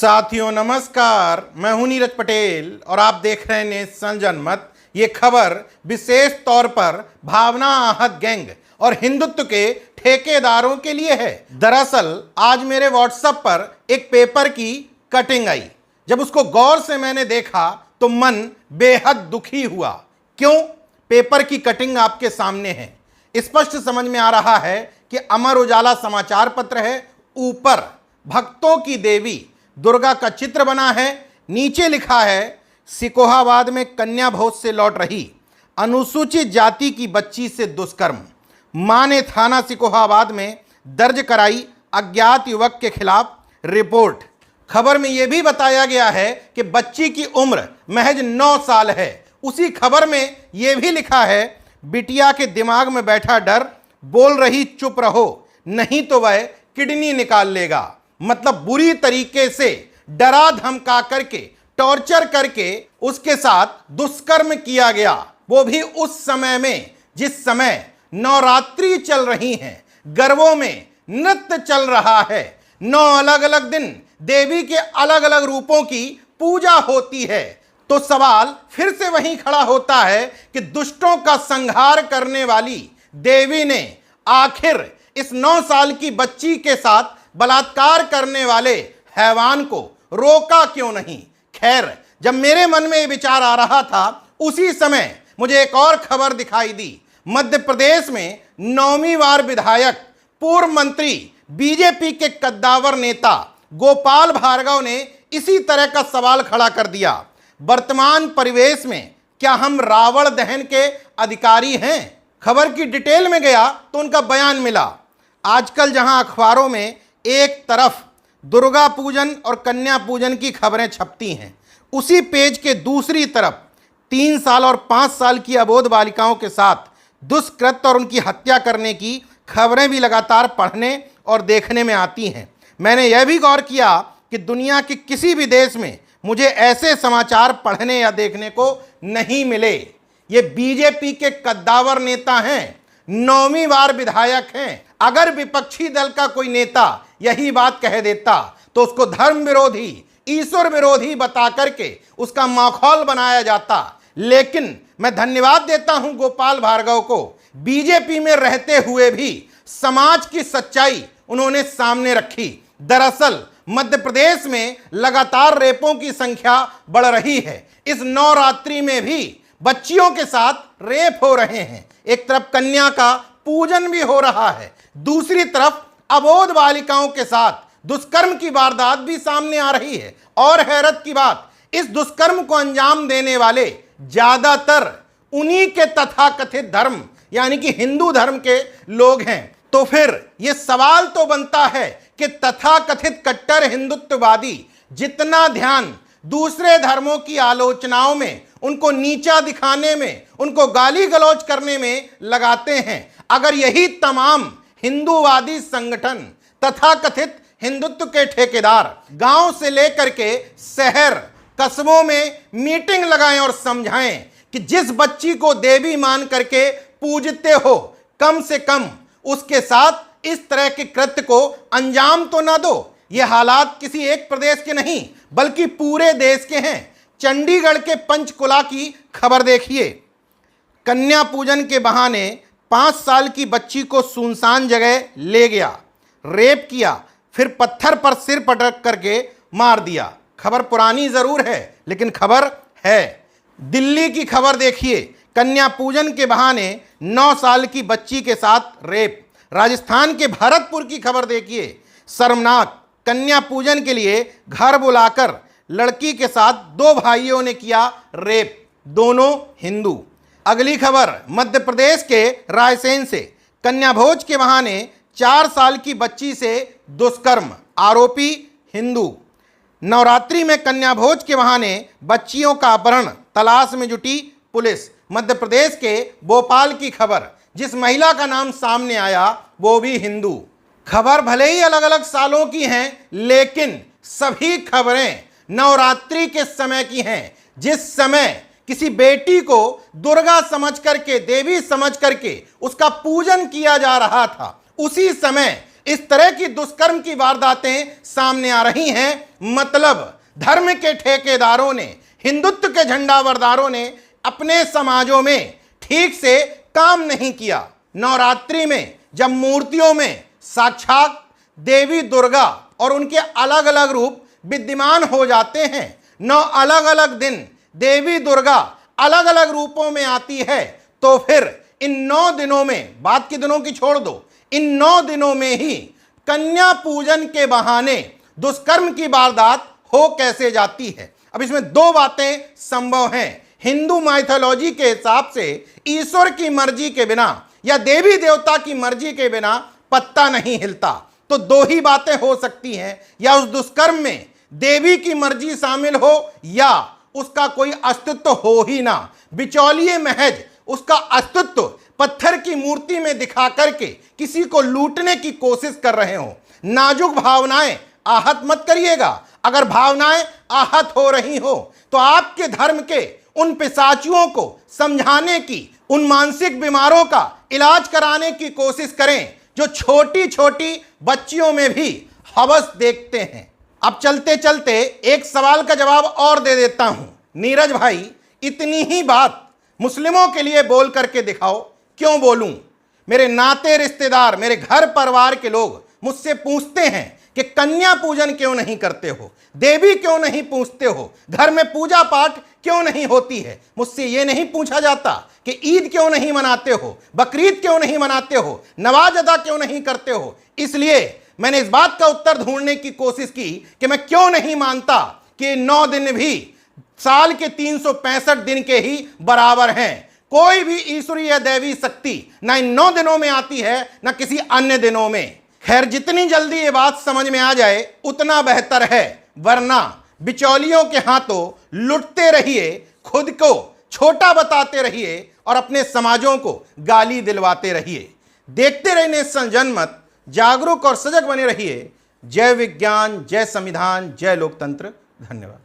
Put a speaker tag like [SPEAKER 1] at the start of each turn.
[SPEAKER 1] साथियों नमस्कार, मैं हूं नीरज पटेल और आप देख रहे हैं नेशन जनमत। ये खबर विशेष तौर पर भावना आहत गैंग और हिंदुत्व के ठेकेदारों के लिए है। दरअसल आज मेरे व्हाट्सएप पर एक पेपर की कटिंग आई। जब उसको गौर से मैंने देखा तो मन बेहद दुखी हुआ। क्यों? पेपर की कटिंग आपके सामने है। स्पष्ट समझ में आ रहा है कि अमर उजाला समाचार पत्र है। ऊपर भक्तों की देवी दुर्गा का चित्र बना है। नीचे लिखा है, सिकोहाबाद में कन्या भोज से लौट रही अनुसूचित जाति की बच्ची से दुष्कर्म। मां ने थाना सिकोहाबाद में दर्ज कराई अज्ञात युवक के खिलाफ रिपोर्ट। खबर में यह भी बताया गया है कि बच्ची की उम्र महज 9 साल है। उसी खबर में यह भी लिखा है, बिटिया के दिमाग में बैठा डर, बोल रही चुप रहो नहीं तो वह किडनी निकाल लेगा। मतलब बुरी तरीके से डरा धमका करके, टॉर्चर करके उसके साथ दुष्कर्म किया गया। वो भी उस समय में जिस समय नवरात्रि चल रही हैं, गरबों में नृत्य चल रहा है। 9 अलग अलग दिन देवी के अलग अलग रूपों की पूजा होती है। तो सवाल फिर से वहीं खड़ा होता है कि दुष्टों का संहार करने वाली देवी ने आखिर इस 9 साल की बच्ची के साथ बलात्कार करने वाले हैवान को रोका क्यों नहीं? खैर, जब मेरे मन में ये विचार आ रहा था उसी समय मुझे एक और खबर दिखाई दी। मध्य प्रदेश में 9वीं बार विधायक, पूर्व मंत्री, बीजेपी के कद्दावर नेता गोपाल भार्गव ने इसी तरह का सवाल खड़ा कर दिया। वर्तमान परिवेश में क्या हम रावण दहन के अधिकारी हैं? खबर की डिटेल में गया तो उनका बयान मिला। आजकल जहां अखबारों में एक तरफ दुर्गा पूजन और कन्या पूजन की खबरें छपती हैं, उसी पेज के दूसरी तरफ 3 साल और 5 साल की अबोध बालिकाओं के साथ दुष्कृत्य और उनकी हत्या करने की खबरें भी लगातार पढ़ने और देखने में आती हैं। मैंने यह भी गौर किया कि दुनिया के किसी भी देश में मुझे ऐसे समाचार पढ़ने या देखने को नहीं मिले। ये बीजेपी के कद्दावर नेता हैं, 9वीं बार विधायक हैं। अगर विपक्षी दल का कोई नेता यही बात कह देता तो उसको धर्म विरोधी, ईश्वर विरोधी बता करके उसका माखौल बनाया जाता। लेकिन मैं धन्यवाद देता हूं गोपाल भार्गव को, बीजेपी में रहते हुए भी समाज की सच्चाई उन्होंने सामने रखी। दरअसल मध्य प्रदेश में लगातार रेपों की संख्या बढ़ रही है। इस नवरात्रि में भी बच्चियों के साथ रेप हो रहे हैं। एक तरफ कन्या का पूजन भी हो रहा है, दूसरी तरफ अबोध बालिकाओं के साथ दुष्कर्म की वारदात भी सामने आ रही है। और हैरत की बात, इस दुष्कर्म को अंजाम देने वाले ज्यादातर उन्हीं के तथाकथित धर्म यानी कि हिंदू धर्म के लोग हैं। तो फिर यह सवाल तो बनता है कि तथाकथित कट्टर हिंदुत्ववादी जितना ध्यान दूसरे धर्मों की आलोचनाओं में, उनको नीचा दिखाने में, उनको गाली गलौज करने में लगाते हैं, अगर यही तमाम हिंदूवादी संगठन, तथाकथित हिंदुत्व के ठेकेदार गांव से लेकर के शहर कस्बों में मीटिंग लगाएं और समझाएं कि जिस बच्ची को देवी मान करके पूजते हो, कम से कम उसके साथ इस तरह के कृत्य को अंजाम तो ना दो। ये हालात किसी एक प्रदेश के नहीं बल्कि पूरे देश के हैं। चंडीगढ़ के पंचकुला की खबर देखिए। कन्या पूजन के बहाने 5 साल की बच्ची को सुनसान जगह ले गया, रेप किया, फिर पत्थर पर सिर पटक करके मार दिया। खबर पुरानी जरूर है लेकिन खबर है। दिल्ली की खबर देखिए, कन्या पूजन के बहाने 9 साल की बच्ची के साथ रेप। राजस्थान के भरतपुर की खबर देखिए, शर्मनाक, कन्या पूजन के लिए घर बुलाकर लड़की के साथ 2 भाइयों ने किया रेप, दोनों हिंदू। अगली खबर मध्य प्रदेश के रायसेन से, कन्या भोज के बहाने 4 साल की बच्ची से दुष्कर्म, आरोपी हिंदू। नवरात्रि में कन्या भोज के बहाने बच्चियों का अपहरण, तलाश में जुटी पुलिस। मध्य प्रदेश के भोपाल की खबर, जिस महिला का नाम सामने आया वो भी हिंदू। खबर भले ही अलग अलग सालों की हैं लेकिन सभी खबरें नवरात्रि के समय की हैं, जिस समय किसी बेटी को दुर्गा समझ करके, देवी समझ करके उसका पूजन किया जा रहा था। उसी समय इस तरह की दुष्कर्म की वारदातें सामने आ रही हैं। मतलब धर्म के ठेकेदारों ने, हिंदुत्व के झंडावरदारों ने अपने समाजों में ठीक से काम नहीं किया। नवरात्रि में जब मूर्तियों में साक्षात देवी दुर्गा और उनके अलग अलग रूप विद्यमान हो जाते हैं, 9 अलग अलग दिन देवी दुर्गा अलग अलग रूपों में आती है, तो फिर इन 9 दिनों में, बाद के दिनों की छोड़ दो, इन 9 दिनों में ही कन्या पूजन के बहाने दुष्कर्म की वारदात हो कैसे जाती है। अब इसमें 2 बातें संभव हैं। हिंदू माइथोलॉजी के हिसाब से ईश्वर की मर्जी के बिना या देवी देवता की मर्जी के बिना पत्ता नहीं हिलता। तो 2 ही बातें हो सकती हैं, या उस दुष्कर्म में देवी की मर्जी शामिल हो या उसका कोई अस्तित्व हो ही ना। बिचौलिए महज उसका अस्तित्व पत्थर की मूर्ति में दिखा करके किसी को लूटने की कोशिश कर रहे हो। नाजुक भावनाएं आहत मत करिएगा। अगर भावनाएं आहत हो रही हो तो आपके धर्म के उन पिशाचियों को समझाने की, उन मानसिक बीमारों का इलाज कराने की कोशिश करें जो छोटी छोटी बच्चियों में भी हवस देखते हैं। अब चलते चलते एक सवाल का जवाब और दे देता हूं। नीरज भाई, इतनी ही बात मुस्लिमों के लिए बोल करके दिखाओ। क्यों बोलूं? मेरे नाते रिश्तेदार, मेरे घर परिवार के लोग मुझसे पूछते हैं कि कन्या पूजन क्यों नहीं करते हो, देवी क्यों नहीं पूजते हो, घर में पूजा पाठ क्यों नहीं होती है। मुझसे ये नहीं पूछा जाता कि ईद क्यों नहीं मनाते हो, बकरीद क्यों नहीं मनाते हो, नवाज अदा क्यों नहीं करते हो। इसलिए मैंने इस बात का उत्तर ढूंढने की कोशिश की कि मैं क्यों नहीं मानता कि 9 दिन भी साल के 365 दिन के ही बराबर हैं। कोई भी ईश्वरीय या दैवी शक्ति ना इन 9 दिनों में आती है ना किसी अन्य दिनों में। खैर, जितनी जल्दी ये बात समझ में आ जाए उतना बेहतर है, वरना बिचौलियों के हाथों लुटते रहिए, खुद को छोटा बताते रहिए और अपने समाजों को गाली दिलवाते रहिए। देखते रहिए नेशन जनमत, जागरूक और सजग बने रहिए। जय विज्ञान, जय संविधान, जय लोकतंत्र। धन्यवाद।